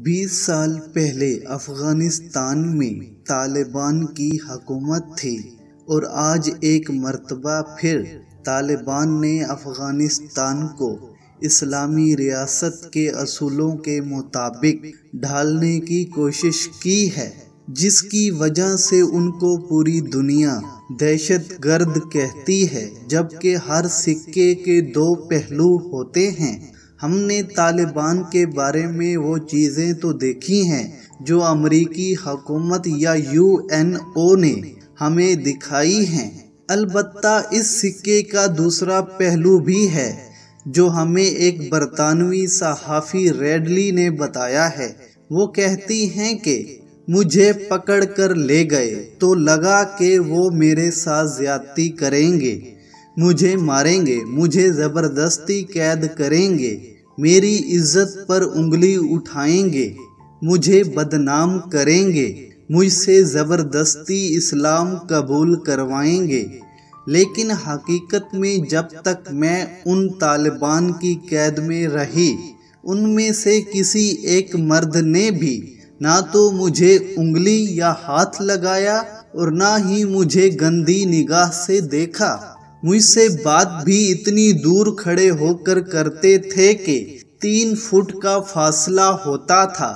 20 साल पहले अफगानिस्तान में तालिबान की हुकूमत थी और आज एक मर्तबा फिर तालिबान ने अफगानिस्तान को इस्लामी रियासत के असूलों के मुताबिक ढालने की कोशिश की है, जिसकी वजह से उनको पूरी दुनिया दहशतगर्द कहती है, जबकि हर सिक्के के दो पहलू होते हैं। हमने तालिबान के बारे में वो चीज़ें तो देखी हैं जो अमरीकी हुकूमत या यूएनओ ने हमें दिखाई हैं। अलबत्ता इस सिक्के का दूसरा पहलू भी है जो हमें एक बरतानवी सहाफ़ी रेडली ने बताया है। वो कहती हैं कि मुझे पकड़ कर ले गए तो लगा कि वो मेरे साथ ज्यादती करेंगे, मुझे मारेंगे, मुझे ज़बरदस्ती कैद करेंगे, मेरी इज्जत पर उंगली उठाएंगे, मुझे बदनाम करेंगे, मुझसे ज़बरदस्ती इस्लाम कबूल करवाएंगे। लेकिन हकीकत में जब तक मैं उन तालिबान की कैद में रही, उनमें से किसी एक मर्द ने भी ना तो मुझे उंगली या हाथ लगाया और ना ही मुझे गंदी निगाह से देखा। मुझसे बात भी इतनी दूर खड़े होकर करते थे कि 3 फुट का फासला होता था।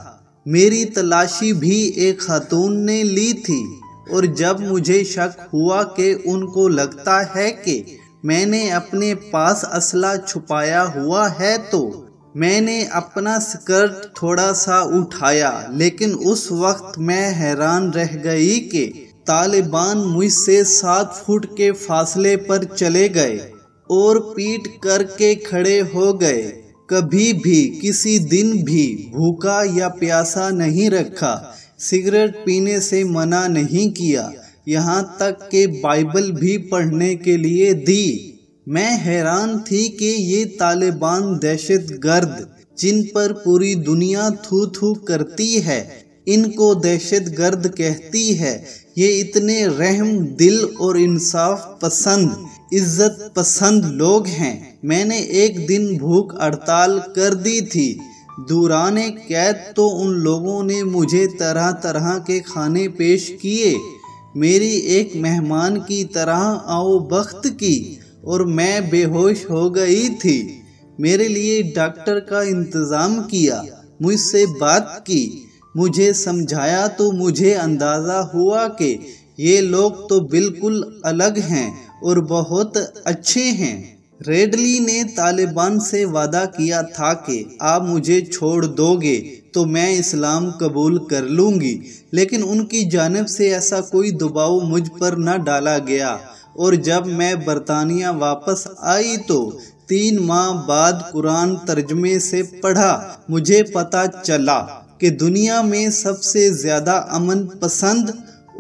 मेरी तलाशी भी एक खातून ने ली थी और जब मुझे शक हुआ कि उनको लगता है कि मैंने अपने पास असला छुपाया हुआ है, तो मैंने अपना स्कर्ट थोड़ा सा उठाया। लेकिन उस वक्त मैं हैरान रह गई कि तालिबान मुझसे 7 फुट के फासले पर चले गए और पीट करके खड़े हो गए। कभी भी किसी दिन भी भूखा या प्यासा नहीं रखा, सिगरेट पीने से मना नहीं किया, यहाँ तक कि बाइबल भी पढ़ने के लिए दी। मैं हैरान थी कि ये तालिबान दहशतगर्द जिन पर पूरी दुनिया थू थू करती है, इनको दहशतगर्द कहती है। ये इतने रहम दिल और इंसाफ पसंद, इज्जत पसंद लोग हैं। मैंने एक दिन भूख हड़ताल कर दी थी। दौराने कैद तो उन लोगों ने मुझे तरह तरह के खाने पेश किए, मेरी एक मेहमान की तरह आओ बख्त की, और मैं बेहोश हो गई थी। मेरे लिए डॉक्टर का इंतज़ाम किया, मुझसे बात की, मुझे समझाया तो मुझे अंदाज़ा हुआ कि ये लोग तो बिल्कुल अलग हैं और बहुत अच्छे हैं। रेडली ने तालिबान से वादा किया था कि आप मुझे छोड़ दोगे तो मैं इस्लाम कबूल कर लूँगी, लेकिन उनकी जानिब से ऐसा कोई दबाव मुझ पर न डाला गया। और जब मैं बरतानिया वापस आई तो 3 माह बाद कुरान तर्जमे से पढ़ा, मुझे पता चला कि दुनिया में सबसे ज़्यादा अमन पसंद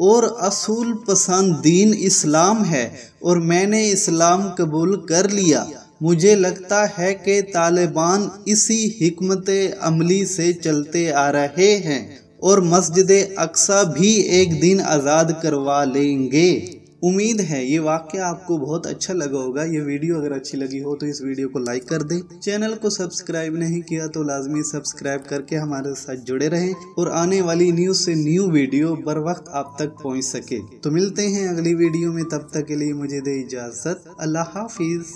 और असूल पसंद दीन इस्लाम है और मैंने इस्लाम कबूल कर लिया। मुझे लगता है कि तालिबान इसी हिकमत अमली से चलते आ रहे हैं और मस्जिद अक्सा भी एक दिन आज़ाद करवा लेंगे। उम्मीद है ये वाक़या आपको बहुत अच्छा लगा होगा। ये वीडियो अगर अच्छी लगी हो तो इस वीडियो को लाइक कर दें। चैनल को सब्सक्राइब नहीं किया तो लाजमी सब्सक्राइब करके हमारे साथ जुड़े रहें और आने वाली न्यूज़ से न्यू वीडियो बर वक्त आप तक पहुंच सके। तो मिलते हैं अगली वीडियो में, तब तक के लिए मुझे दे इजाज़त। अल्लाह हाफिज़।